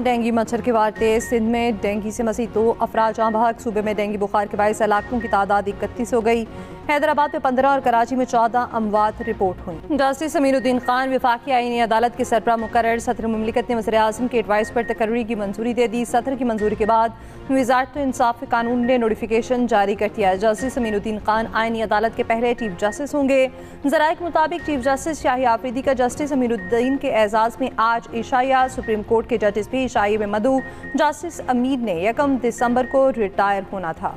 Dengue مچھر کے وار تیز، سندھ میں ڈینگی سے مزید 2 افراد جاں بحق، صوبے میں ڈینگی بخار کے باعث ہلاکتوں کی تعداد 31 ہو گئی، حیدرآباد میں 15 اور کراچی میں 14 اموات رپورٹ ہوئیں۔ جسٹس امین الدین خان وفاقی آئینی عدالت کے سربراہ مقرر، صدر مملکت نے وزیر اعظم کی ایڈوائس پر تقرری کی منظوری دے دی۔ صدر کی منظوری کے بعد وزارت انصاف قانون نے نوٹیفیکیشن جاری کر دیا۔ جسٹس امین الدین خان آئینی عدالت کے پہلے چیف جسٹس ہوں گے۔ ذرائع کے مطابق چیف جسٹس شاہی آفریدی کا جسٹس امین الدین کے اعزاز میں آج عشائیہ، سپریم کورٹ کے ججز بھی عشائیے میں مدعو۔ جسٹس امین نے 1 دسمبر کو ریٹائر ہونا تھا۔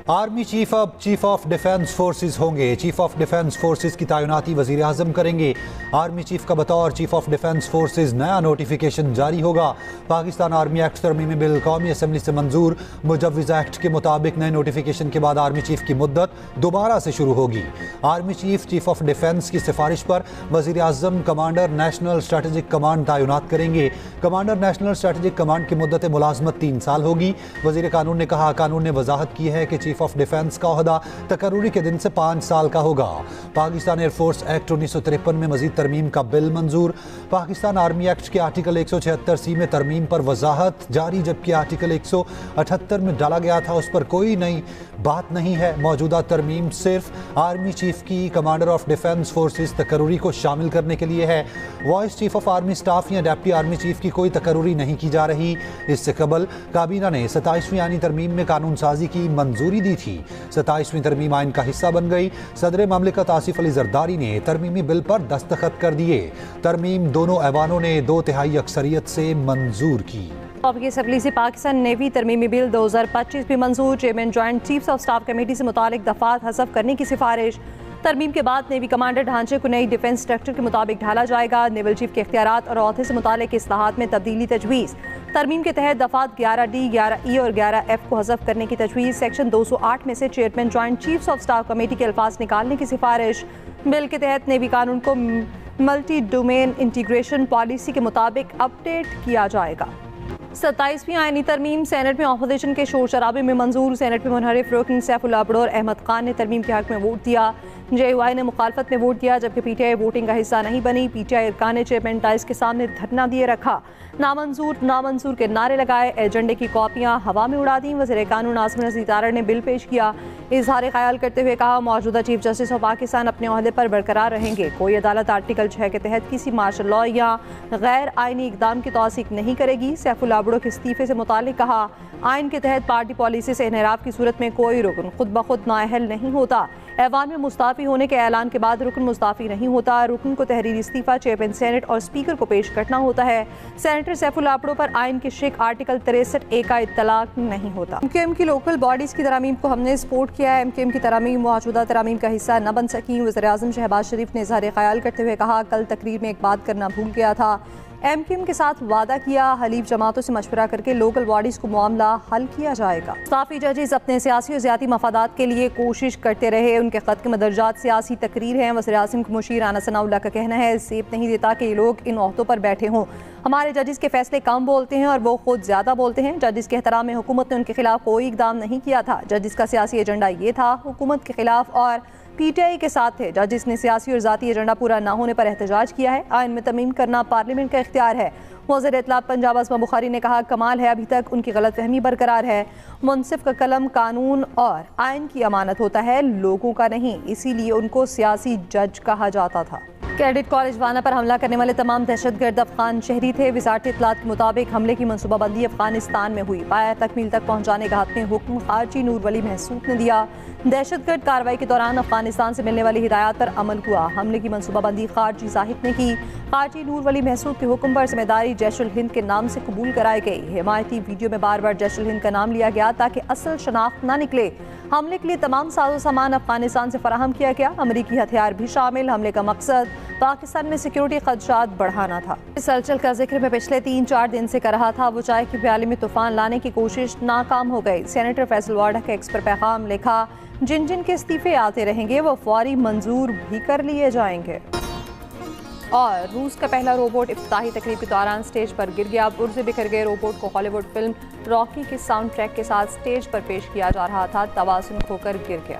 آرمی چیف اب چیف آف ڈیفنس فورسز ہوں گے۔ چیف آف ڈیفنس فورسز کی تعیناتی وزیر اعظم کریں گے۔ آرمی چیف کا بطور چیف آف ڈیفنس فورسز نیا نوٹیفیکیشن جاری ہوگا۔ پاکستان آرمی ایکٹ ترمیمی بل قومی اسمبلی سے منظور۔ مجوزہ ایکٹ کے مطابق نئے نوٹیفیکیشن کے بعد آرمی چیف کی مدت دوبارہ سے شروع ہوگی۔ آرمی چیف آف ڈیفنس کی سفارش پر وزیر اعظم کمانڈر نیشنل اسٹریٹجک کمانڈ تعینات کریں گے۔ کمانڈر نیشنل اسٹریٹجک کمانڈ کی مدت ملازمت 3 سال ہوگی۔ وزیر قانون نے کہا، قانون نے وضاحت کی ہے کہ چیف آف ڈیفنس کا عہدہ تقرری کے دن سے 5 سال کا ہوگا۔ پاکستان ایئر فورس ایکٹ 1953 میں مزید ترمیم کا بل منظور۔ پاکستان آرمی ایکٹ کے آرٹیکل 176 میں ترمیم پر وضاحت جاری، جبکہ آرٹیکل 178 میں ڈالا گیا تھا اس پر کوئی نئی بات نہیں ہے۔ موجودہ ترمیم صرف آرمی چیف کی کمانڈر آف ڈیفنس فورسز تقرری کو شامل کرنے کے لیے ہے۔ Vice chief of army staff یا ڈپٹی آرمی چیف کی کوئی تقرری نہیں کی جا رہی۔ اس سے قبل کابینہ نے 27ویں آئینی ترمیم میں قانون سازی کی منظوری دی تھی۔ 27ویں ترمیم آئین کا حصہ بن گئی۔ صدر مملکت آصف علی زرداری نے ترمیمی بل پر دستخط کر دیے۔ ترمیم دونوں ایوانوں نے 2/3 اکثریت سے منظور کی۔ قومی اسمبلی سے پاکستان نیوی ترمیمی بل 2025 بھی منظور۔ Chairman joint chiefs of staff committee سے متعلق دفعات حذف کرنے کی سفارش۔ ترمیم کے بعد نیوی کمانڈر ڈھانچے کو نئی ڈیفنس اسٹرکچر کے مطابق ڈھالا جائے گا۔ نیول چیف کے اختیارات اور عہدے سے متعلق اصلاحات میں تبدیلی تجویز۔ ترمیم کے تحت دفعات 11D، 11E اور 11F کو حذف کرنے کی تجویز۔ سیکشن 208 میں سے chairman joint chiefs of staff committee کے الفاظ نکالنے کی سفارش۔ بل کے تحت نیوی قانون کو ملٹی ڈومین انٹیگریشن پالیسی کے مطابق اپ ڈیٹ کیا جائے گا۔ 27ویں آئینی ترمیم سینٹ میں اپوزیشن کے شور شرابے میں منظور۔ سینٹ میں منحرف رکن سیف اللہ بڑو اور احمد خان نے ترمیم کے حق میں ووٹ دیا۔ JUI نے مخالفت میں ووٹ دیا، جبکہ PTI ووٹنگ کا حصہ نہیں بنی۔ PTI ارکان نے چیئرمین ٹائز کے سامنے دھرنا دیے رکھا، نامنظور کے نعرے لگائے، ایجنڈے کی کاپیاں ہوا میں اڑا دیں۔ وزیر قانون عاصم نذیر تارڑ نے بل پیش کیا، اظہار خیال کرتے ہوئے کہا، موجودہ چیف جسٹس آف پاکستان اپنے عہدے پر برقرار رہیں گے۔ کوئی عدالت آرٹیکل 6 کے تحت کسی مارشل لاء یا غیر آئینی اقدام کی توثیق نہیں کرے گی۔ سیف اللہ بڑو کے استعفے سے متعلق کہا، آئین کے تحت پارٹی پالیسی سے انحراف کی صورت میں کوئی رکن خود بخود نااہل نہیں ہوتا۔ ایوان میں مستعفی ہونے کے اعلان کے بعد رکن مستعفی نہیں ہوتا۔ رکن کو تحریری استعفیٰ چیئرمین سینٹ اور اسپیکر کو پیش کرنا ہوتا ہے۔ سینیٹر سیف اللہ بڑو پر آئین کی شق آرٹیکل 63A کا اطلاق نہیں ہوتا۔ MKM کی لوکل باڈیز کی ترامیم کو ہم نے سپورٹ کیا ہے۔ MKM کی ترامیم موجودہ ترامیم کا حصہ نہ بن سکیں۔ وزیر اعظم شہباز شریف نے اظہار خیال کرتے ہوئے کہا، کل تقریر میں ایک بات کرنا بھول گیا تھا۔ MKM کے ساتھ وعدہ کیا، حلیف جماعتوں سے مشورہ کر کے لوکل باڈیز کو معاملہ حل کیا جائے گا۔ مستعفی ججز اپنے سیاسی اور ذاتی مفادات کے لیے کوشش کرتے رہے، ان کے خط کے مدرجات سیاسی تقریر ہیں۔ وزیر اعظم کے مشیر رانا ثناء اللہ کا کہنا ہے، سیب نہیں دیتا کہ یہ لوگ ان عہدوں پر بیٹھے ہوں۔ ہمارے ججز کے فیصلے کم بولتے ہیں اور وہ خود زیادہ بولتے ہیں۔ ججز کے احترام میں حکومت نے ان کے خلاف کوئی اقدام نہیں کیا تھا۔ ججز کا سیاسی ایجنڈا یہ تھا، حکومت کے خلاف اور PTI کے ساتھ تھے۔ ججز نے سیاسی اور ذاتی ایجنڈا پورا نہ ہونے پر احتجاج کیا ہے۔ آئین میں ترمیم کرنا پارلیمنٹ کا اختیار ہے۔ وزیر اطلاعات پنجاب عظمہ بخاری نے کہا، کمال ہے ابھی تک ان کی غلط فہمی برقرار ہے۔ منصف کا قلم قانون اور آئین کی امانت ہوتا ہے، لوگوں کا نہیں، اسی لیے ان کو سیاسی جج کہا جاتا تھا۔ کیڈٹ کالج وانا پر حملہ کرنے والے تمام دہشت گرد افغان شہری تھے۔ وزارت اطلاعات کے مطابق حملے کی منصوبہ بندی افغانستان میں ہوئی، پایہ تکمیل تک پہنچانے کا حتمی حکم خارجی نور ولی محسود نے دیا۔ دہشت گرد کارروائی کے دوران افغانستان سے ملنے والی ہدایات پر عمل ہوا۔ حملے کی منصوبہ بندی خارجی زاہد نے کی۔ خارجی نور ولی محسود کے حکم پر ذمہ داری جیش الہند کے نام سے قبول کرائی گئی۔ حمایتی ویڈیو میں بار بار جیش الہند کا نام لیا گیا تاکہ اصل شناخت نہ نکلے۔ حملے کے لیے تمام ساز و سامان افغانستان سے فراہم کیا گیا، امریکی ہتھیار بھی شامل۔ حملے کا مقصد پاکستان میں سیکیورٹی خدشات بڑھانا تھا۔ اس ہلچل کا ذکر میں پچھلے 3-4 دن سے کر رہا تھا، وہ چائے کی پیالے میں طوفان لانے کی کوشش ناکام ہو گئی۔ سینیٹر فیصل وارڈا کے ایکس پر پیغام لکھا، جن کے استعفے آتے رہیں گے وہ فوری منظور بھی کر لیے جائیں گے۔ اور روس کا پہلا روبوٹ افتتاحی تقریب کے دوران سٹیج پر گر گیا۔ پرزے بکھر گئے روبوٹ کو ہالی ووڈ فلم راکی کے ساؤنڈ ٹریک کے ساتھ سٹیج پر پیش کیا جا رہا تھا، توازن کھو کر گر گیا۔